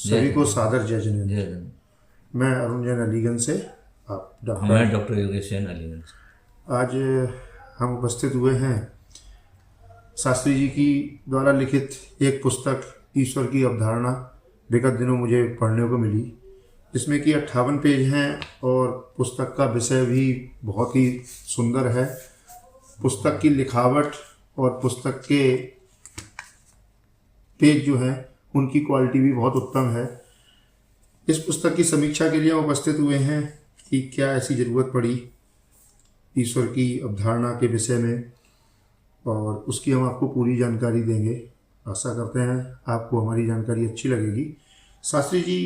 सभी को सादर जय जिनेंद्र। मैं अरुण जैन अलीगंज से, आप डॉक्टर? मैं डॉक्टर योगेश जैन अलीगंज से। आज हम उपस्थित हुए हैं शास्त्री जी की द्वारा लिखित एक पुस्तक ईश्वर की अवधारणा, विगत दिनों मुझे पढ़ने को मिली, जिसमें कि 58 पेज हैं और पुस्तक का विषय भी बहुत ही सुंदर है। पुस्तक की लिखावट और पुस्तक के पेज जो हैं उनकी क्वालिटी भी बहुत उत्तम है। इस पुस्तक की समीक्षा के लिए हम उपस्थित हुए हैं कि क्या ऐसी ज़रूरत पड़ी ईश्वर की अवधारणा के विषय में, और उसकी हम आपको पूरी जानकारी देंगे। आशा करते हैं आपको हमारी जानकारी अच्छी लगेगी। शास्त्री जी,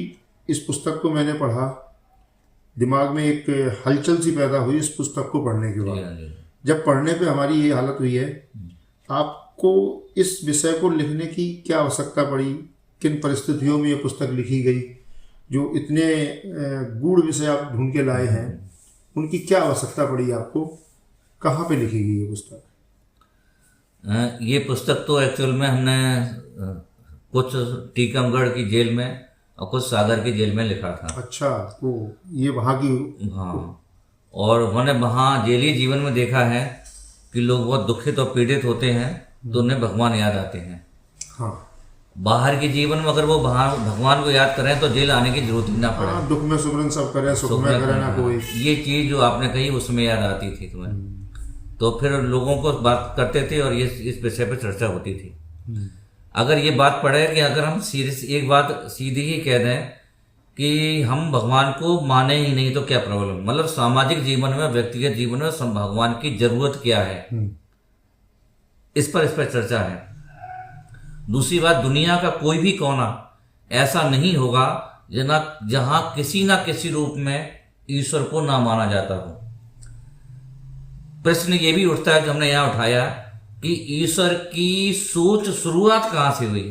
इस पुस्तक को मैंने पढ़ा, दिमाग में एक हलचल सी पैदा हुई इस पुस्तक को पढ़ने के बाद। जब पढ़ने पे हमारी ये हालत हुई है, आपको इस विषय को लिखने की क्या आवश्यकता पड़ी? किन परिस्थितियों में ये पुस्तक लिखी गई? जो इतने गूढ़ विषय आप ढूंढ के लाए हैं, उनकी क्या आवश्यकता पड़ी आपको? कहाँ पे लिखी गई ये पुस्तक? ये पुस्तक तो एक्चुअल में हमने कुछ टीकमगढ़ की जेल में और कुछ सागर की जेल में लिखा था। अच्छा, तो ये वहाँ की? हाँ, और मैंने वहाँ जेली जीवन में देखा है कि लोग बहुत दुखित और पीड़ित होते हैं तो उन्हें भगवान याद आते हैं। हाँ, बाहर के जीवन में अगर वो बाहर भगवान को याद करें तो जेल आने की जरूरत ही ना पड़े। हाँ, दुख में सुमरन सब करे, सुख में करे ना कोई। ये चीज जो आपने कही उसमें याद आती थी तुम्हें। तो फिर लोगों को बात करते थे और ये इस विषय पर चर्चा होती थी। अगर ये बात पड़े कि अगर हम एक बात सीधी ही कह दें कि हम भगवान को माने ही नहीं तो क्या प्रॉब्लम, मतलब सामाजिक जीवन में, व्यक्तिगत जीवन में भगवान की जरूरत क्या है, इस पर चर्चा है। दूसरी बात, दुनिया का कोई भी कोना ऐसा नहीं होगा जहां किसी ना किसी रूप में ईश्वर को ना माना जाता हो। प्रश्न ये भी उठता है जो हमने यहाँ उठाया कि ईश्वर की सोच शुरुआत कहाँ से हुई,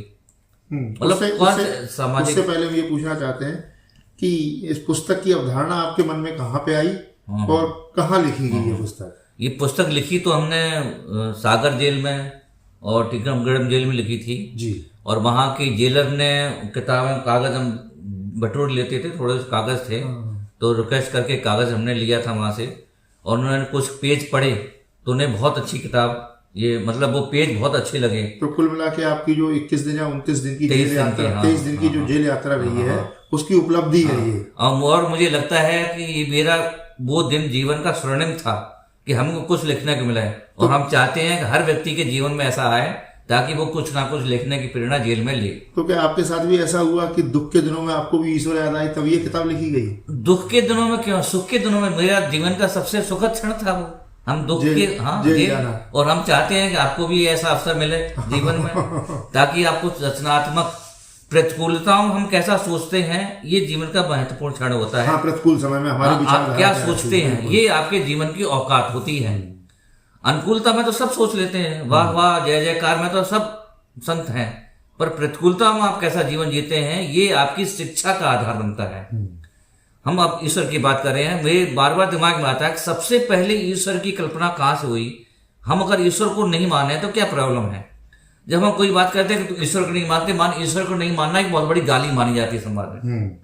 मतलब सामाजिक। उससे पहले हम ये पूछना चाहते हैं कि इस पुस्तक की अवधारणा आपके मन में कहाँ पे आई और कहाँ लिखी गई ये पुस्तक? ये पुस्तक लिखी तो हमने सागर जेल में और टीकमगढ़ जेल में लिखी थी जी। और वहाँ के जेलर ने किताबें, कागज हम बटोर लेते थे, थोड़े से कागज थे तो रिक्वेस्ट करके कागज हमने लिया था वहाँ से, और उन्होंने कुछ पेज पढ़े तो उन्हें बहुत अच्छी किताब, ये मतलब वो पेज बहुत अच्छे लगे। तो कुल मिला के आपकी जो 21 दिन या 29 दिन की जेल यात्रा, 23 दिन की जो जेल यात्रा रही है, उसकी उपलब्धि है ये। और मुझे लगता है कि ये मेरा वो दिन जीवन का स्वर्णिम था कि हमको कुछ लिखने को मिला है, और हम चाहते हैं कि हर व्यक्ति के जीवन में ऐसा आए ताकि वो कुछ ना कुछ लिखने की प्रेरणा जेल में ले। तो क्या आपके साथ भी ऐसा हुआ कि दुख के दिनों में आपको भी ईश्वर याद आई तब ये किताब लिखी गई? दुख के दिनों में क्यों, सुख के दिनों में मेरा जीवन का सबसे सुखद क्षण था वो। हम दुख के, हाँ, और हम चाहते हैं कि आपको भी ऐसा अवसर मिले जीवन में ताकि आपको रचनात्मक प्रतिकूलताओं, हम कैसा सोचते हैं, ये जीवन का महत्वपूर्ण क्षण होता है। हाँ, प्रतिकूल समय में हमारे विचार, आप क्या सोचते हैं, ये आपके जीवन की औकात होती है। अनुकूलता में तो सब सोच लेते हैं, वाह वाह जय जयकार में तो सब संत हैं, पर प्रतिकूलता में आप कैसा जीवन जीते हैं, ये आपकी शिक्षा का आधार बनता है। हम अब ईश्वर की बात कर रहे हैं, मेरे बार बार दिमाग में आता है कि सबसे पहले ईश्वर की कल्पना कहाँ से हुई? हम अगर ईश्वर को नहीं माने तो क्या प्रॉब्लम है? जब हम कोई बात करते हैं कि ईश्वर को नहीं मानते, ईश्वर को नहीं मानना एक बहुत बड़ी गाली मानी जाती है समाज में।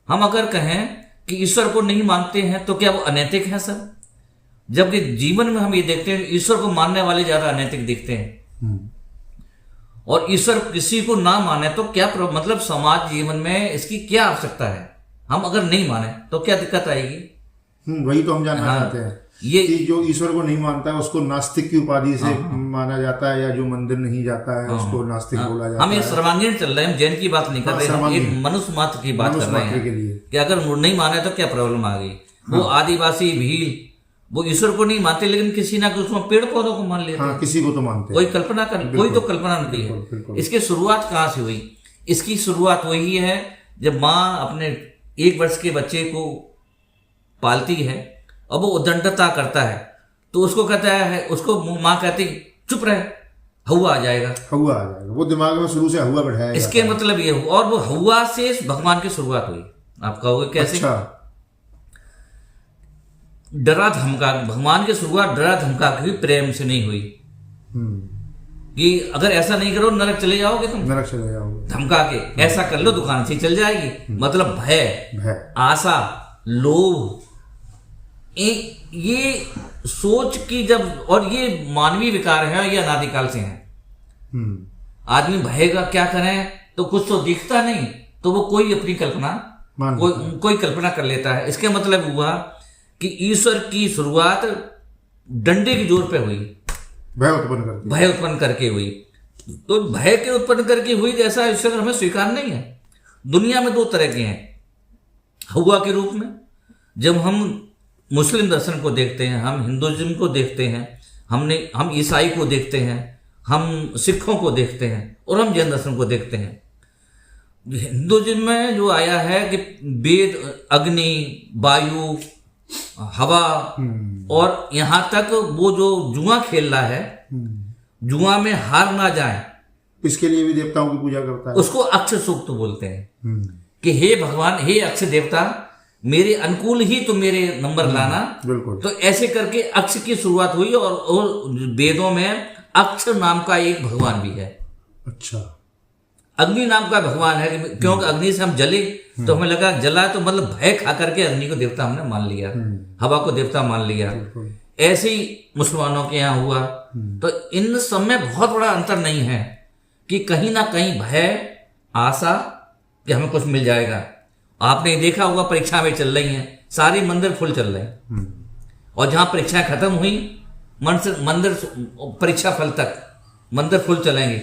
हम अगर कहें कि ईश्वर को नहीं मानते हैं तो क्या वो अनैतिक है सर? जबकि जीवन में हम ये देखते हैं ईश्वर को मानने वाले ज्यादा अनैतिक दिखते हैं, और ईश्वर किसी को ना माने तो क्या मतलब समाज जीवन में इसकी क्या आवश्यकता है? हम अगर नहीं माने तो क्या दिक्कत आएगी? वही तो हम जानना चाहते हैं। ये कि जो ईश्वर को नहीं मानता है उसको नास्तिक की उपाधि से माना जाता है, या जो मंदिर नहीं जाता है उसको नास्तिक बोला जाता है। हम ये सर्वांगीण चल रहे हैं, हम जैन की बात नहीं कर रहे, हम एक मनुष्य मात्र की बात कर रहे हैं कि अगर नहीं माने तो क्या प्रॉब्लम आ गई। वो आदिवासी भील वो ईश्वर को नहीं मानते, लेकिन किसी ना किसी उसमें पेड़ पौधों को मान लेते हैं। किसी को तो मानते हैं, कोई कल्पना कर, कोई तो कल्पना नहीं है। इसकी शुरुआत कहाँ से हुई? इसकी शुरुआत वही है जब माँ अपने 1 वर्ष के बच्चे को पालती है और वो उद्दंडता करता है तो उसको कहता है, उसको माँ कहती चुप रहे, हवा आ जाएगा, हवा आ जाएगा। वो दिमाग में शुरू से हवा बैठाया, इसके मतलब ये हुआ। और वो हवा से भगवान की शुरुआत हुई। आप कहोगे कैसे? अच्छा। डरा धमका, भगवान की शुरुआत डरा धमका के प्रेम से नहीं हुई। कि अगर ऐसा नहीं करो नरक चले जाओगे तुम, नरक चले जाओगे, धमका के ऐसा कर लो दुकान से चल जाएगी। मतलब भय, आशा, लोभ, ये सोच की जब, और ये मानवीय विकार है, ये अनादिकाल से है। आदमी भय का क्या करें, तो कुछ तो दिखता नहीं तो वो कोई अपनी कल्पना कोई कल्पना कर लेता है। इसके मतलब हुआ कि ईश्वर की शुरुआत डंडे की जोर पे हुई, भय उत्पन्न करके हुई। तो भय के उत्पन्न करके हुई जैसा ईश्वर हमें स्वीकार नहीं है। दुनिया में दो तरह के हैं, हवा के रूप में, जब हम मुस्लिम दर्शन को देखते हैं, हम हिंदुइज्म को देखते हैं, हम ईसाई को देखते हैं, हम सिखों को देखते हैं और हम जैन दर्शन को देखते हैं। हिंदुइज्म में जो आया है कि वेद, अग्नि, वायु, हवा, और यहाँ तक वो जो जुआ खेल रहा है, जुआ में हार ना जाए, इसके लिए भी देवताओं की पूजा करता है। उसको अक्ष सूक्त बोलते हैं कि हे भगवान, हे अक्ष देवता, मेरे अनुकूल ही तुम मेरे नंबर लाना। बिल्कुल। तो ऐसे करके अक्ष की शुरुआत हुई, और वेदों में अक्ष नाम का एक भगवान भी है। अच्छा। अग्नि नाम का भगवान है, क्योंकि अग्नि से हम जले तो हमें लगा जला, तो मतलब भय खा करके अग्नि को देवता हमने मान लिया, हवा को देवता मान लिया। ऐसे ही मुसलमानों के यहाँ हुआ। तो इन सब में बहुत बड़ा अंतर नहीं है कि कहीं ना कहीं भय, आशा कि हमें कुछ मिल जाएगा। आपने देखा होगा परीक्षा में चल रही हैं, सारी मंदिर फुल चल रहे हैं, और जहां परीक्षाएं खत्म हुई, मंदिर परीक्षा फल तक मंदिर फुल चलेंगे।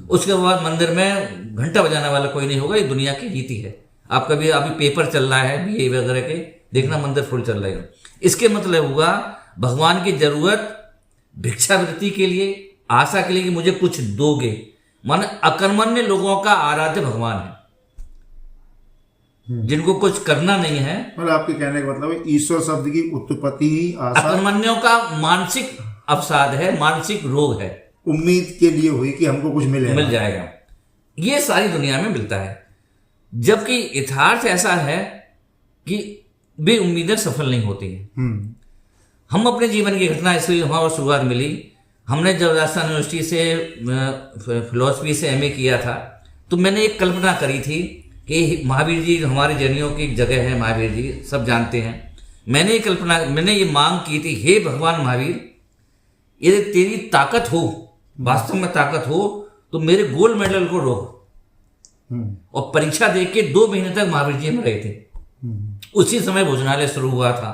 उसके बाद मंदिर में घंटा बजाने वाला कोई नहीं होगा। ये दुनिया की रीति है। आप कभी अभी पेपर चल रहा है बीए वगैरह के, देखना मंदिर फुल चल रहे हो। इसके मतलब हुआ भगवान की जरूरत भिक्षावृत्ति के लिए, आशा के लिए कि मुझे कुछ दोगे। माने अकर्मण्य लोगों का आराध्य भगवान है, जिनको कुछ करना नहीं है। मतलब आपके कहने का मतलब है ईश्वर शब्द की उत्पत्ति ही आशा, अकर्मण्यों का मानसिक अवसाद है, मानसिक रोग है, उम्मीद के लिए हुई कि हमको कुछ मिल जाएगा। ये सारी दुनिया में मिलता है, जबकि यथार्थ ऐसा है कि वे उम्मीदें सफल नहीं होती हैं। हम अपने जीवन की घटना इसलिए हमारा शुरुआत मिली, हमने जब राजस्थान यूनिवर्सिटी से फिलॉसफी से एमए किया था, तो मैंने एक कल्पना करी थी कि महावीर जी हमारे जैनियों की जगह है, महावीर जी सब जानते हैं। मैंने ये मांग की थी, हे भगवान महावीर, यदि तेरी ताकत हो, वास्तव में ताकत हो, तो मेरे गोल्ड मेडल को रोक। और परीक्षा दे के 2 महीने तक महावीर जी में रहे थे। उसी समय भोजनालय शुरू हुआ था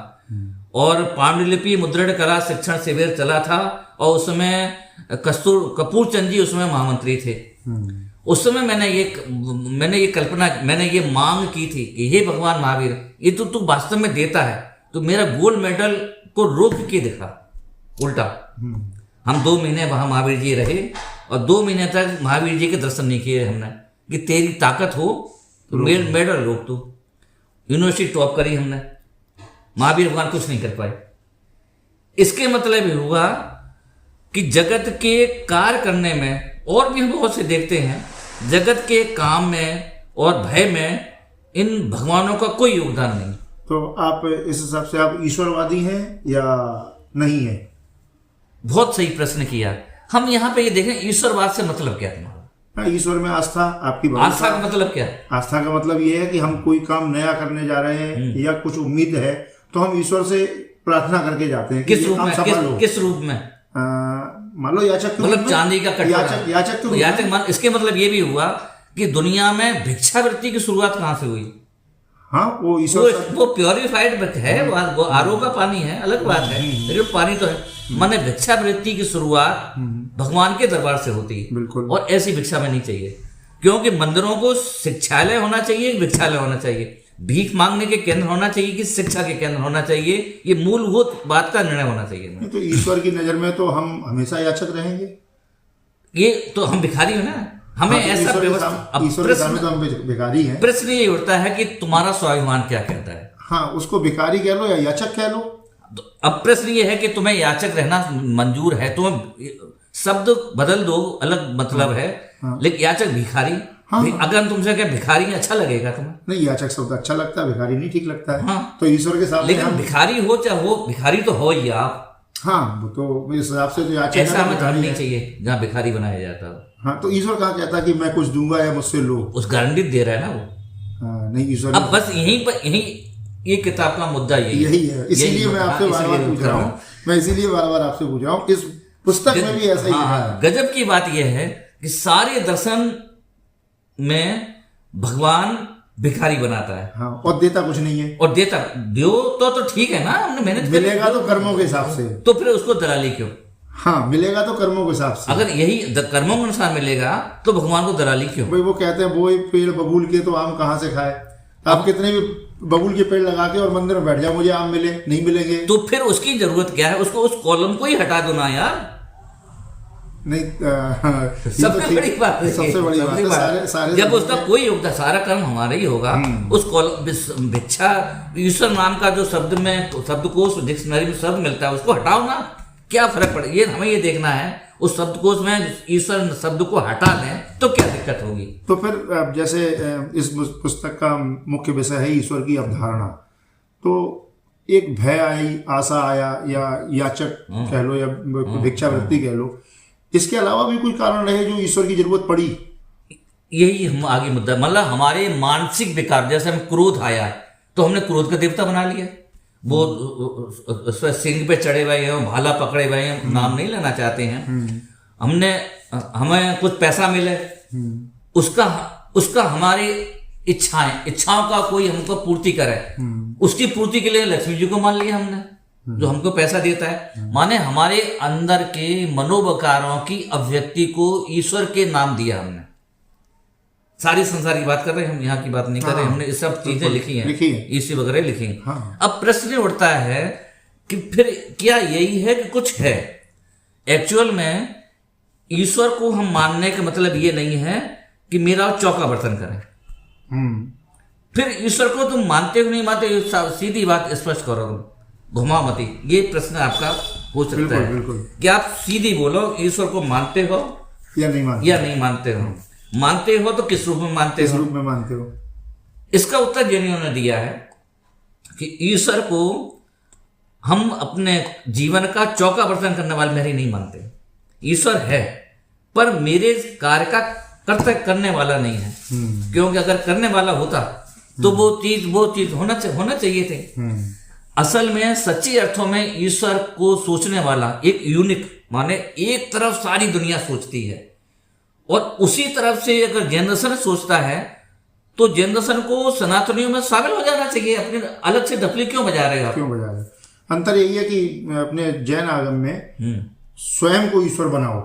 और पांडुलिपि मुद्रण कला शिक्षण शिविर चला था, और उस समय कपूर चंद जी उसमें महामंत्री थे। उस समय मैंने ये मांग की थी कि हे भगवान महावीर, ये तो तू वास्तव में देता है, तो मेरा गोल्ड मेडल को रोक के दिखा। उल्टा हम 2 महीने वहां महावीर जी रहे, और 2 महीने तक महावीर जी के दर्शन नहीं किए हमने कि तेरी ताकत हो तो मेडल रोक तू। यूनिवर्सिटी टॉप करी हमने, महावीर भगवान कुछ नहीं कर पाए। इसके मतलब ये हुआ कि जगत के कार्य करने में, और भी हम बहुत से देखते हैं, जगत के काम में और भय में इन भगवानों का कोई योगदान नहीं। तो आप इस हिसाब से आप ईश्वरवादी हैं या नहीं है? बहुत सही प्रश्न किया। हम यहाँ पे ये देखें, ईश्वरवाद से मतलब क्या है? ईश्वर में आस्था, आपकी आस्था का मतलब क्या है? आस्था का मतलब ये है कि हम कोई काम नया करने जा रहे हैं या कुछ उम्मीद है, तो हम ईश्वर से प्रार्थना करके जाते हैं। किस रूप में? किस रूप में? मान लो याचक, मतलब चांदी का कटोरा, याचक मान। इसके मतलब ये भी हुआ कि दुनिया में भिक्षावृत्ति की शुरुआत कहाँ से हुई? हाँ, वो ईश्वर, वो प्योरिफाइड है, वो आरओ का पानी है, अलग बात है, लेकिन पानी तो है। माने भिक्षावृत्ति की शुरुआत भगवान के दरबार से होती है। बिल्कुल। और ऐसी भिक्षा में नहीं चाहिए, क्योंकि मंदिरों को शिक्षालय होना चाहिए, भिक्षालय होना चाहिए। भीख मांगने के केंद्र होना चाहिए कि शिक्षा के केंद्र होना चाहिए, ये मूलभूत बात का निर्णय होना चाहिए। तो ईश्वर की नजर में तो हम हमेशा याचक रहेंगे, ये तो हम भिखारी हो ना, हमें ऐसा भिखारी है। प्रश्न ये उठता है कि तुम्हारा स्वाभिमान क्या कहता है? हाँ, उसको भिखारी कह लो या याचक कह लो। तो अब प्रश्न ये है कि तुम्हें याचक रहना मंजूर है, तुम शब्द बदल दो, अलग मतलब है। लेकिन याचक भिखारी, अगर तुमसे क्या भिखारी अच्छा लगेगा तुम्हें? नहीं, याचक शब्द अच्छा लगता है, भिखारी नहीं ठीक लगता है। तो ईश्वर के साथ, लेकिन भिखारी हो चाहे हो, भिखारी तो हो ही आप। हाँ, वो तो इस हिसाब से तो याचना ऐसा का हमें धर्म भिखारी नहीं है। चाहिए जहाँ भिखारी बनाया जाता हो। हाँ, तो ईश्वर कहाँ कहता कि मैं कुछ दूंगा या मुझसे लो। उस गारंटी दे रहा है ना वो। हाँ, नहीं, ईश्वर अब बस यहीं पर यही ये किताब का मुद्दा यही है। इसीलिए मैं आपसे बार बार पूछ रहा हूँ, मैं इसीलिए बार बार आपसे पूछ रहा हूँ। इस पुस्तक में भी ऐसा ही लिखा है। गजब की बात यह है कि सारे दर्शन में भगवान भिखारी बनाता है। हाँ, और देता कुछ नहीं है। और देता दो तो ठीक है ना, हमने मेहनत करी, मिलेगा तो कर्मों के हिसाब से। तो फिर उसको दलाली क्यों? हाँ, मिलेगा तो कर्मों के हिसाब से। अगर यही कर्मों के अनुसार मिलेगा तो भगवान को दलाली क्यों? भाई वो कहते हैं वो पेड़ बबूल के तो आम कहाँ से खाए। आप कितने भी बबूल के पेड़ लगा के और मंदिर में बैठ जाओ, मुझे आम मिले, नहीं मिलेंगे। तो फिर उसकी जरूरत क्या है? उसको उस कॉलम को ही हटा दो ना यार। नहीं, सबसे बड़ी बात है, सबसे बड़ी बात है। सारे जब उसका कोई योगदान, सारा कर्म हमारा ही होगा। उस कॉलम भिक्षा, ईश्वर नाम का जो शब्द में शब्दकोश डिक्शनरी में शब्द मिलता है उसको हटाओ ना, क्या फर्क पड़े? ये हमें ये देखना है उस शब्दकोश में ईश्वर शब्द को हटा दें तो क्या दिक्कत होगी? तो फिर जैसे इस पुस्तक का मुख्य विषय है ईश्वर की अवधारणा, तो एक भय आई, आशा आया, या याचक कह लो, या भिक्षावृत्ति कह लो, इसके अलावा भी कोई कारण रहे जो ईश्वर की जरूरत पड़ी? यही हम आगे मुद्दा, मतलब हमारे मानसिक विकार, जैसे हम क्रोध आया तो हमने क्रोध का देवता बना लिया। वो सिंह पे चढ़े हुए हैं, भाला पकड़े हुए हैं, नाम नहीं लेना चाहते हैं। हमें कुछ पैसा मिले, उसका हमारी इच्छाओं का कोई हमको पूर्ति करे, उसकी पूर्ति के लिए लक्ष्मी जी को मान लिया हमने, जो हमको पैसा देता है। माने हमारे अंदर के मनोविकारों की अभिव्यक्ति को ईश्वर के नाम दिया हमने। सारी संसार की बात कर रहे हैं हम, यहाँ की बात नहीं कर रहे। हमने ये सब चीजें लिखी हैं, ईसी वगैरह लिखी हैं। हाँ। अब प्रश्न उठता है कि फिर क्या यही है कि कुछ है? एक्चुअल में ईश्वर को हम मानने का मतलब ये नहीं है कि मेरा चौका बर्तन करें। फिर ईश्वर को तुम मानते हो नहीं मानते, सीधी बात स्पष्ट करो, तुम घुमा मती। ये प्रश्न आपका हो सकता है कि आप सीधी बोलो, ईश्वर को मानते हो या नहीं मानते हो? मानते हो तो किस रूप में मानते हो? किस रूप में मानते हो? इसका उत्तर जिन्होंने ने दिया है कि ईश्वर को हम अपने जीवन का चौका बर्तन करने वाले मेरी नहीं मानते। ईश्वर है पर मेरे कार्य का कर्तव्य करने वाला नहीं है, क्योंकि अगर करने वाला होता तो वो चीज होना चाहिए थे। असल में सच्चे अर्थों में ईश्वर को सोचने वाला एक यूनिक, माने एक तरफ सारी दुनिया सोचती है और उसी तरफ से अगर जैन दर्शन सोचता है तो जैन दर्शन को सनातनियों में शामिल हो जाना चाहिए। अपने अलग से ढपली क्यों बजा रहे हो आप? क्यों बजा रहे? अंतर यही है कि अपने जैन आगम में स्वयं को ईश्वर बनाओ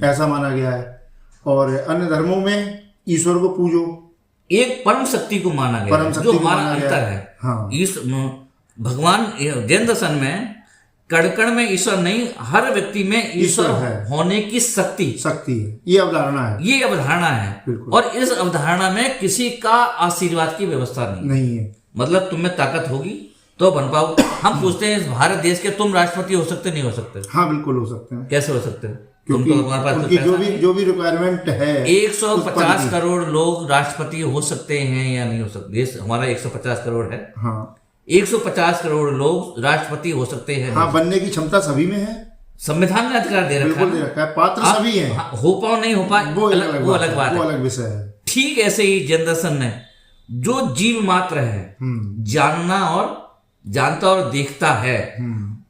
ऐसा माना गया है, और अन्य धर्मों में ईश्वर को पूजो, एक परम शक्ति को माना गया है, जो हमारा अंतर है। हाँ। भगवान जैन दर्शन में कण में ईश्वर नहीं, हर व्यक्ति में ईश्वर होने की शक्ति है। ये अवधारणा है। और इस अवधारणा में किसी का आशीर्वाद की व्यवस्था नहीं है। मतलब तुम में ताकत होगी तो बन पाओ। हम पूछते हैं भारत देश के तुम राष्ट्रपति हो सकते नहीं हो सकते? हाँ, बिल्कुल हो सकते हैं। कैसे हो सकते हो? क्योंकि उनकी जो भी रिक्वायरमेंट है, 150 करोड़ लोग राष्ट्रपति हो सकते हैं या नहीं हो सकते? देश हमारा 150 करोड़ है। हाँ, 150 करोड़ लोग राष्ट्रपति हो सकते हैं। हाँ, बनने की क्षमता सभी में है, संविधान ने अधिकार दे रखा है, पात्र सभी हैं। हो पाओ नहीं हो पाए वो अलग बात है, वो अलग विषय है। ठीक ऐसे ही जैन दर्शन ने जो जीव मात्र है, जानता और देखता है,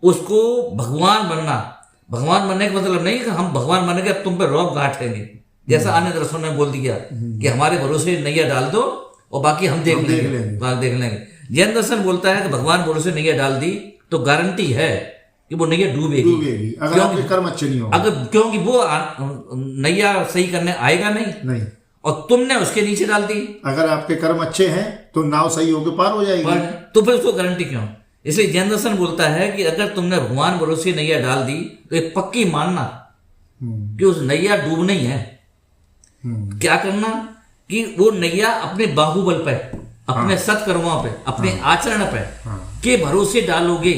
उसको भगवान बनने का मतलब नहीं कि हम भगवान बनने के तुम पे रौब गांठेंगे, जैसा अन्य दर्शनों ने बोल दिया कि हमारे भरोसे नैया डाल दो और बाकी हम देख लेंगे। जैन दर्शन बोलता है कि भगवान भरोसे नैया डाल दी तो गारंटी है कि वो नैया डूबेगी अगर आपके कर्म अच्छे नहीं होंगे। क्योंकि वो नैया सही करने आएगा नहीं, और तुमने उसके नीचे डाल दी। अगर आपके कर्म अच्छे हैं तो नाव सही होकर पार हो जाएगी, तो फिर उसको गारंटी क्यों? इसलिए जैन दर्शन बोलता है कि अगर तुमने भगवान भरोसे नैया डाल दी तो एक पक्की मानना कि उस नैया डूबना ही है। क्या करना कि वो नैया अपने बाहुबल पे, अपने सत्कर्मों पे, अपने आचरण पे के भरोसे डालोगे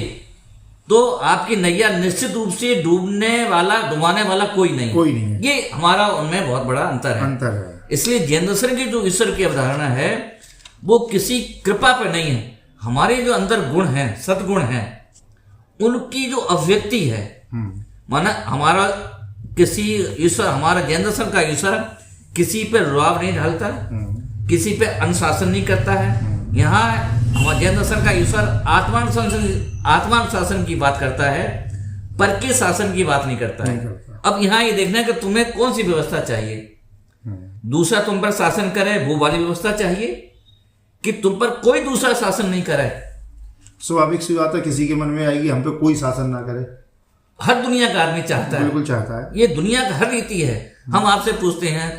तो आपकी नैया निश्चित रूप से डुबाने वाला कोई नहीं है। ये हमारा उनमें बहुत बड़ा अंतर है। इसलिए जैन दर्शन की जो ईश्वर की अवधारणा है वो किसी कृपा पे नहीं है। हमारे जो अंदर गुण हैं, सद्गुण हैं, उनकी जो अभिव्यक्ति है माना हमारा किसी ईश्वर, हमारा जैन दर्शन का ईश्वर किसी पे रुआब नहीं ढालता, किसी पे अनुशासन नहीं करता है। यहाँ हमारे जैन दर्शन का ईश्वर आत्मानुशासन की बात करता है, पर के शासन की बात नहीं करता है। अब यहाँ ये देखना है कि तुम्हें कौन सी व्यवस्था चाहिए। दूसरा तुम पर शासन करे वो वाली व्यवस्था चाहिए, कि तुम पर कोई दूसरा शासन नहीं करे। स्वाभाविक सी बात है, किसी के मन में आएगी हम पे कोई शासन ना करे। हर दुनिया का आदमी चाहता है, बिल्कुल चाहता है। ये दुनिया का हर रीति है। हम आपसे पूछते हैं,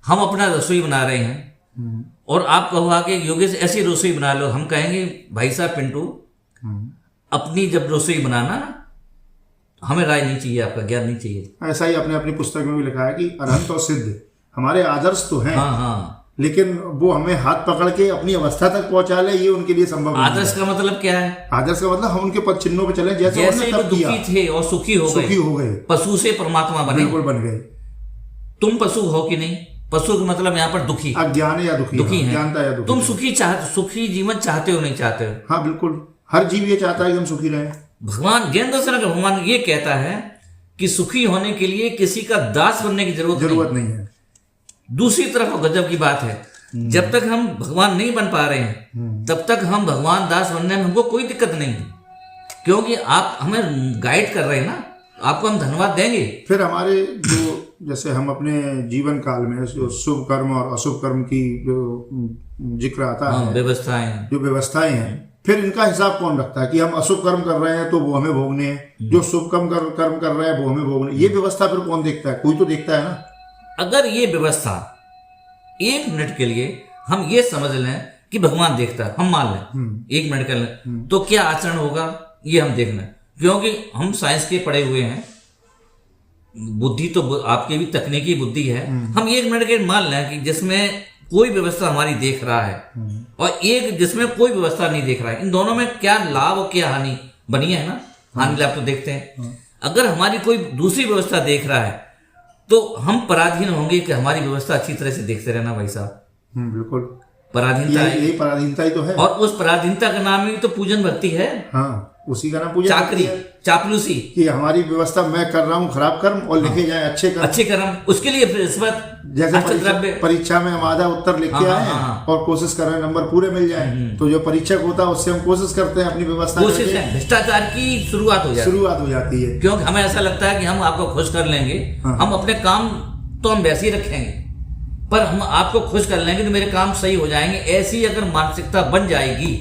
हम अपना रसोई बना रहे हैं और आप कहो आके योगेश ऐसी रसोई बना लो, हम कहेंगे भाई साहब पिंटू, अपनी जब रसोई बनाना हमें राय नहीं चाहिए, आपका ज्ञान नहीं चाहिए। ऐसा ही आपने अपनी पुस्तक में भी लिखा है कि अरहंत और सिद्ध हमारे आदर्श तो हैं, हाँ, लेकिन वो हमें हाथ पकड़ के अपनी अवस्था तक पहुंचा ले, ये उनके लिए संभव नहीं है। आदर्श का मतलब क्या है? आदर्श का मतलब हम उनके पद चिन्हों पे चले, जैसे वो दुखी थे और सुखी हो गए, पशु से परमात्मा बने, बिल्कुल बन गए। तुम पशु हो कि नहीं? पशु का मतलब यहाँ पर दुखी, अज्ञान या दुखी है, ज्ञानता या दुखी। तुम सुखी जीवन चाहते हो नहीं चाहते हो? हाँ बिल्कुल, हर जीव ये चाहता है कि हम सुखी रहें। भगवान जैन दर्शन का भगवान ये कहता है कि सुखी होने के लिए किसी का दास बनने की जरूरत नहीं है। दूसरी तरफ गजब की बात है, जब तक हम भगवान नहीं बन पा रहे हैं तब तक हम भगवान दास बनने में हमको कोई दिक्कत नहीं है, क्योंकि आप हमें गाइड कर रहे हैं ना, आपको हम धन्यवाद देंगे। फिर हमारे जो जैसे हम अपने जीवन काल में जो शुभ कर्म और अशुभ कर्म की जो जिक्र आता है, व्यवस्थाएं हैं, फिर इनका हिसाब कौन रखता है कि हम अशुभ कर्म कर रहे हैं तो वो हमें भोगने हैं, जो शुभ कर्म कर रहे हैं वो हमें भोगने। ये व्यवस्था फिर कौन देखता है? कोई तो देखता है ना। अगर ये व्यवस्था 1 मिनट के लिए हम ये समझ लें कि भगवान देखता है, हम मान लें 1 मिनट के लिए, तो क्या आचरण होगा ये हम देखना, क्योंकि हम साइंस के पढ़े हुए हैं, बुद्धि तो आपकी भी तकनीकी बुद्धि है। हम 1 मिनट के मान लें कि जिसमें कोई व्यवस्था हमारी देख रहा है और एक जिसमें कोई व्यवस्था नहीं देख रहा है, इन दोनों में क्या लाभ और क्या हानि बनी है ना? हानि लाभ तो देखते हैं। अगर हमारी कोई दूसरी व्यवस्था देख रहा है तो हम पराधीन होंगे कि हमारी व्यवस्था अच्छी तरह से देखते रहना भाई साहब। बिल्कुल, पराधीनता यही पराधीनता ही तो है। और उस पराधीनता का नाम ही तो पूजन भक्ति है। हाँ, उसी का नाम पूजन, चाकरी, चापलूसी, कि हमारी व्यवस्था मैं कर रहा हूँ खराब कर्म और लिखे जाए अच्छे कर्म। उसके लिए रिश्वत, जैसे परीक्षा में हम आधा उत्तर लिख के आए हैं और कोशिश कर रहे हैं नंबर पूरे मिल जाए, तो जो परीक्षक होता है उससे हम कोशिश करते हैं अपनी व्यवस्था, भ्रष्टाचार की शुरुआत हो जाती है, क्योंकि हमें ऐसा लगता है कि हम आपको खुश कर लेंगे। हम अपने काम तो हम वैसे ही रखेंगे, पर हम आपको खुश कर लेंगे तो मेरे काम सही हो जाएंगे। ऐसी अगर मानसिकता बन जाएगी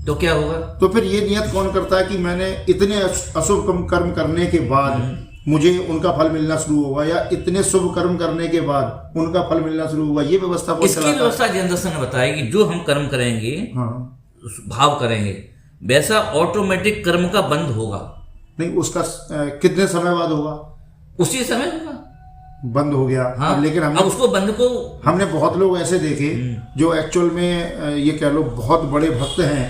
तो क्या होगा? तो फिर ये नियत कौन करता है कि मैंने इतने अशुभ कर्म करने के बाद मुझे उनका फल मिलना शुरू होगा, या इतने शुभ कर्म करने के बाद उनका फल मिलना शुरू होगा? ये व्यवस्था कौन चलाता है? इसकी व्यवस्था जैन दर्शन ने बताई कि जो हम कर्म करेंगे, भाव करेंगे, वैसा ऑटोमेटिक कर्म का बंद होगा। नहीं, उसका कितने समय बाद होगा? उसी समय होगा, बंद हो गया। हाँ, लेकिन हमने बहुत लोग ऐसे देखे जो एक्चुअल में ये कह लो बहुत बड़े भक्त हैं,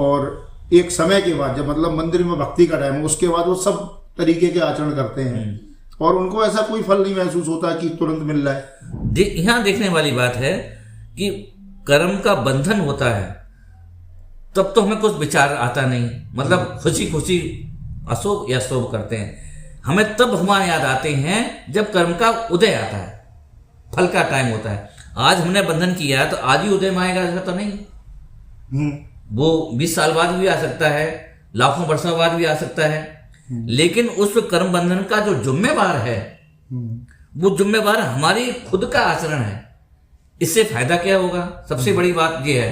और एक समय के बाद जब मतलब मंदिर में भक्ति का टाइम, उसके बाद वो सब तरीके के आचरण करते हैं और उनको ऐसा कोई फल नहीं महसूस होता कि तुरंत मिल रहा है। यहाँ देखने वाली बात है कि कर्म का बंधन होता है तब तो हमें कुछ विचार आता नहीं, मतलब खुशी खुशी अशुभ या शुभ करते हैं। हमें तब भगवान याद आते हैं जब कर्म का उदय आता है, फल का टाइम होता है। आज हमने बंधन किया है तो आज ही उदय में आएगा ऐसा तो नहीं, वो 20 साल बाद भी आ सकता है, लाखों वर्षों बाद भी आ सकता है। लेकिन उस कर्म बंधन का जो जिम्मेवार है वो जिम्मेवार हमारी खुद का आचरण है। इससे फायदा क्या होगा? सबसे बड़ी बात यह है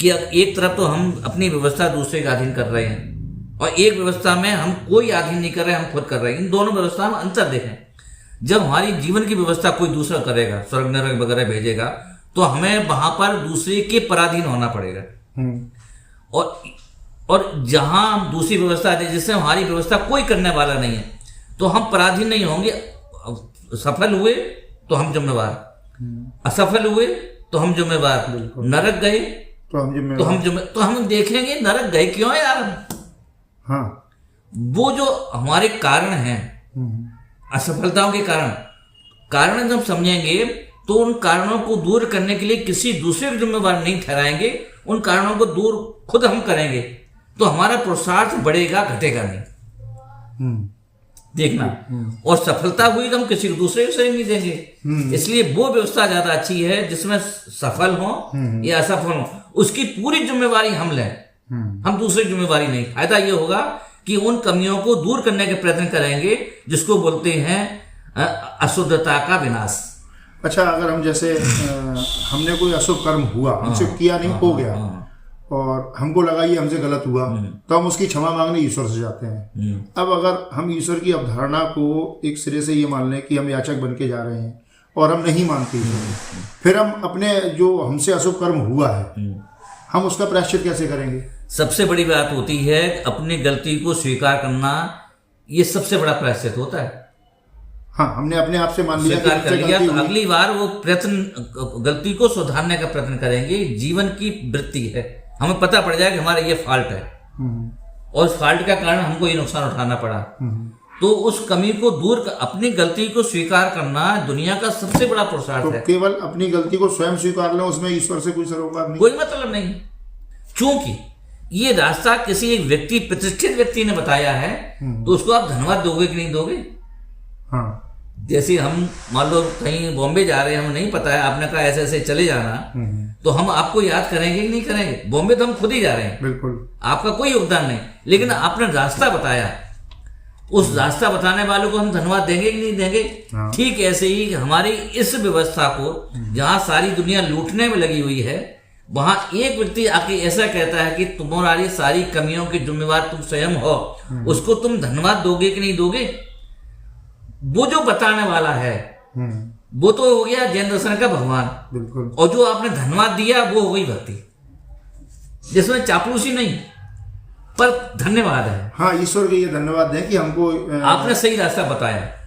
कि एक तरफ तो हम अपनी व्यवस्था दूसरे का अधीन कर रहे हैं और एक व्यवस्था में हम कोई अधीन नहीं कर रहे, हम खुद कर रहे हैं। इन दोनों व्यवस्था में अंतर देखें। जब हमारी जीवन की व्यवस्था कोई दूसरा करेगा, स्वर्ग नरक वगैरह भेजेगा, तो हमें वहां पर दूसरे के पराधीन होना पड़ेगा। और जहां हम दूसरी व्यवस्था दे जिससे हमारी व्यवस्था कोई करने वाला नहीं है, तो हम पराधीन नहीं होंगे। सफल हुए तो हम जिम्मेवार, असफल हुए तो हम जिम्मेवार, नरक गए तो हम देखेंगे नरक गए क्यों यार। हाँ, वो जो हमारे कारण हैं, असफलताओं के कारण जब समझेंगे तो उन कारणों को दूर करने के लिए किसी दूसरे को जिम्मेवार नहीं ठहराएंगे, उन कारणों को दूर खुद हम करेंगे, तो हमारा पुरुषार्थ बढ़ेगा, घटेगा नहीं। देखना, और सफलता हुई तो हम किसी को दूसरे को सही नहीं देंगे। इसलिए वो व्यवस्था ज्यादा अच्छी है जिसमें सफल हो या असफल हो उसकी पूरी जिम्मेवारी हम लें, हम दूसरी जिम्मेवारी नहीं। फायदा ये होगा कि उन कमियों को दूर करने के प्रयत्न करेंगे जिसको बोलते हैं अशुद्धता का विनाश। अच्छा, अगर हम जैसे हमने कोई अशुभ कर्म हुआ, हमसे किया नहीं, हो गया, और हमको लगा ये हमसे गलत हुआ, तो हम उसकी क्षमा मांगने ईश्वर से जाते हैं। अब अगर हम ईश्वर की अवधारणा को एक सिरे से ये मान लें कि हम याचक बन के जा रहे हैं और हम नहीं मानते हैं, फिर हम अपने जो हमसे अशुभ कर्म हुआ है हम उसका प्रायश्चित कैसे करेंगे? सबसे बड़ी बात होती है अपनी गलती को स्वीकार करना, ये सबसे बड़ा प्रायश्चित होता है। हाँ, हमने अपने आप से मान लिया, स्वीकार कर लिया तो अगली बार वो प्रयत्न, गलती को सुधारने का प्रयत्न करेंगे। जीवन की वृत्ति है, हमें पता पड़ जाए कि हमारा ये फॉल्ट है और उस फॉल्ट का कारण हमको ये नुकसान उठाना पड़ा, तो उस कमी को दूर अपनी गलती को स्वीकार करना दुनिया का सबसे बड़ा पुरुषार्थ है। केवल अपनी गलती को स्वयं स्वीकार लें, उसमें ईश्वर से कोई सरोकार नहीं, कोई मतलब नहीं। क्योंकि ये रास्ता किसी एक व्यक्ति, प्रतिष्ठित व्यक्ति ने बताया है, तो उसको आप धन्यवाद दोगे कि नहीं दोगे? हाँ, जैसे हम मान लो कहीं बॉम्बे जा रहे हैं, हमें नहीं पता है, आपने कहा ऐसे ऐसे चले जाना, तो हम आपको याद करेंगे कि नहीं करेंगे? बॉम्बे तो हम खुद ही जा रहे हैं, बिल्कुल, आपका कोई योगदान नहीं, लेकिन आपने रास्ता बताया, उस रास्ता बताने वालों को हम धन्यवाद देंगे कि नहीं देंगे? हाँ। ठीक ऐसे ही हमारी इस व्यवस्था को, जहां सारी दुनिया लूटने में लगी हुई है, वहां एक व्यक्ति आके ऐसा कहता है कि तुम्हारी सारी कमियों की जिम्मेवार तुम स्वयं हो, उसको तुम धन्यवाद दोगे कि नहीं दोगे? वो जो बताने वाला है वो तो हो गया जैन दर्शन का भगवान, बिल्कुल, और जो आपने धन्यवाद दिया वो हो गई भक्ति, जिसमें चापलूसी नहीं पर धन्यवाद है। हाँ, ईश्वर के ये धन्यवाद दें कि हमको आपने सही रास्ता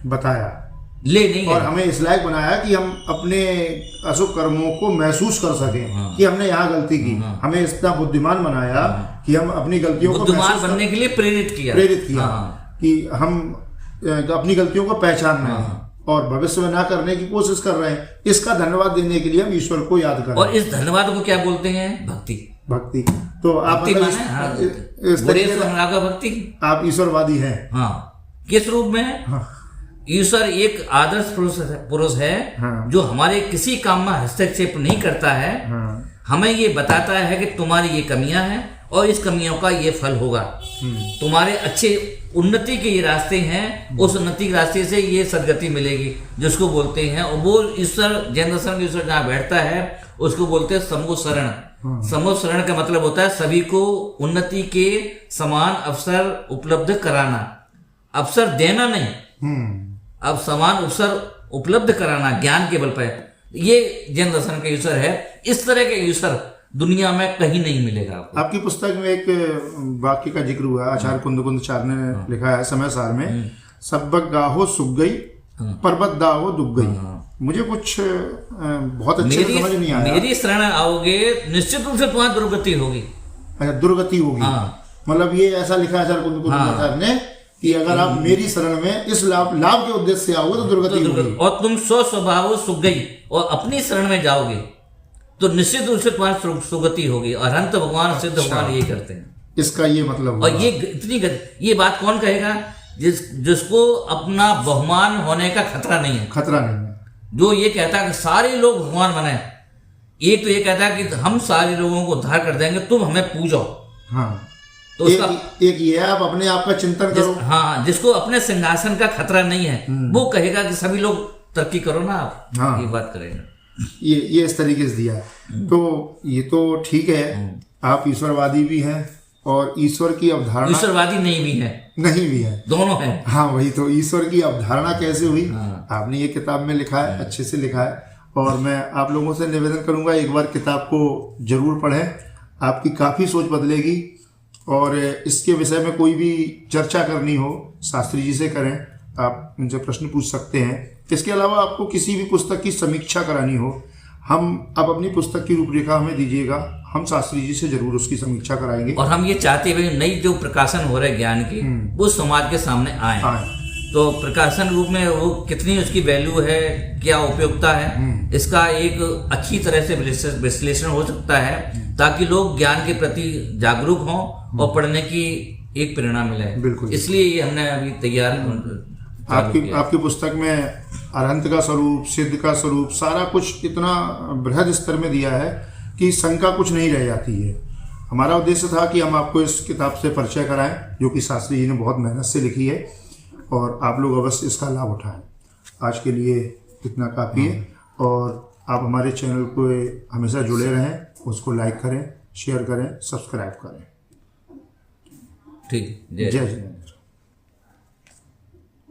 बताया, ले नहीं और हमें इस लायक बनाया कि हम अपने अशुभ कर्मों को महसूस कर सकें कि हमने यहाँ गलती की। हमें इतना बुद्धिमान बनाया कि हम अपनी गलतियों को बुद्धिमान बनने के लिए प्रेरित किया कि हम अपनी गलतियों को पहचान रहे हैं और भविष्य में ना करने की कोशिश कर रहे हैं। इसका धन्यवाद देने के लिए हम ईश्वर को याद करें। और इस धन्यवाद को क्या बोलते हैं? भक्ति। तो आप इस तरीके से भक्ति, आप ईश्वरवादी हैं। हाँ, किस रूप में? ईश्वर एक आदर्श पुरुष है जो हमारे किसी काम में हस्तक्षेप नहीं करता है, हमें ये बताता है कि तुम्हारी ये कमियां हैं और इस कमियों का ये फल होगा, तुम्हारे अच्छे उन्नति के ये रास्ते हैं, उस उन्नति के रास्ते से ये सदगति मिलेगी, जिसको बोलते हैं। और वो ईश्वर, जैन दर्शन के ईश्वर जहाँ बैठता है उसको बोलते हैं समूह शरण। समूह शरण का मतलब होता है सभी को उन्नति के समान अवसर उपलब्ध कराना, अवसर देना नहीं, अब समान अवसर उपलब्ध कराना ज्ञान के बल पर। ये जैन दर्शन का ईश्वर है। इस तरह के ईश्वर दुनिया में कहीं नहीं मिलेगा आपको। आपकी पुस्तक में एक वाक्य का जिक्र हुआ, आचार्य कुंद ने लिखा है समय सार में, सबक गाहो सुख गई, पर्वत दाहो दुख गई। मुझे कुछ बहुत अच्छे से समझ नहीं आया। मेरी शरण आओगे निश्चित रूप से तुम्हारी दुर्गति होगी। अच्छा, दुर्गति होगी। मतलब ये ऐसा लिखा आचार्य कुंद ने कि अगर आप मेरी शरण में इस लाभ के उद्देश्य से आओगे तो दुर्गति होगी। और तुम स्वभाव सुख गई और अपनी शरण में जाओगे तो निश्चित रूप से तुम्हारी सुगति होगी। और अंत भगवान सिद्ध भगवान ये करते हैं, इसका ये मतलब। और ये इतनी ये बात कौन कहेगा? जिसको अपना बहुमान होने का खतरा नहीं है, जो ये कहता है कि सारे लोग भगवान बने। एक तो ये कहता है कि हम सारे लोगों को उद्धार कर देंगे, तुम हमें पूजो। हाँ, तो उसका एक ये है, आप अपने आप का चिंतन करो। हाँ, जिसको अपने सिंहासन का खतरा नहीं है वो कहेगा कि सभी लोग तरक्की करो ना आप। हाँ, ये बात करेंगे। ये इस तरीके से दिया है। तो ये तो ठीक है, आप ईश्वरवादी भी हैं और ईश्वर की अवधारणा, ईश्वरवादी नहीं भी है, दोनों है। हाँ, वही तो, ईश्वर की अवधारणा कैसे हुई आपने ये किताब में लिखा है, अच्छे से लिखा है। और मैं आप लोगों से निवेदन करूंगा एक बार किताब को जरूर पढ़ें, आपकी काफ़ी सोच बदलेगी। और इसके विषय में कोई भी चर्चा करनी हो शास्त्री जी से करें, आप उनसे प्रश्न पूछ सकते हैं। इसके अलावा आपको किसी भी पुस्तक की समीक्षा करानी हो, आप अपनी पुस्तक की रूपरेखा हमें दीजिएगा, हम शास्त्री जी से जरूर उसकी समीक्षा कराएंगे। और हम ये चाहते हुए नई जो प्रकाशन हो रहे ज्ञान के वो समाज के सामने आए। तो प्रकाशन रूप में वो कितनी उसकी वैल्यू है, क्या उपयोगिता है, इसका एक अच्छी तरह से विश्लेषण हो सकता है ताकि लोग ज्ञान के प्रति जागरूक हों और पढ़ने की एक प्रेरणा मिले। बिल्कुल, इसलिए ये हमने अभी तैयार आपकी आपकी पुस्तक में अरहंत का स्वरूप, सिद्ध का स्वरूप, सारा कुछ इतना बृहद स्तर में दिया है कि शंका कुछ नहीं रह जाती है। हमारा उद्देश्य था कि हम आपको इस किताब से परिचय कराएं, जो कि शास्त्री जी ने बहुत मेहनत से लिखी है, और आप लोग अवश्य इसका लाभ उठाएं। आज के लिए इतना काफ़ी है, और आप हमारे चैनल को हमेशा जुड़े रहें, उसको लाइक करें, शेयर करें, सब्सक्राइब करें। ठीक, जय जिनेंद्र।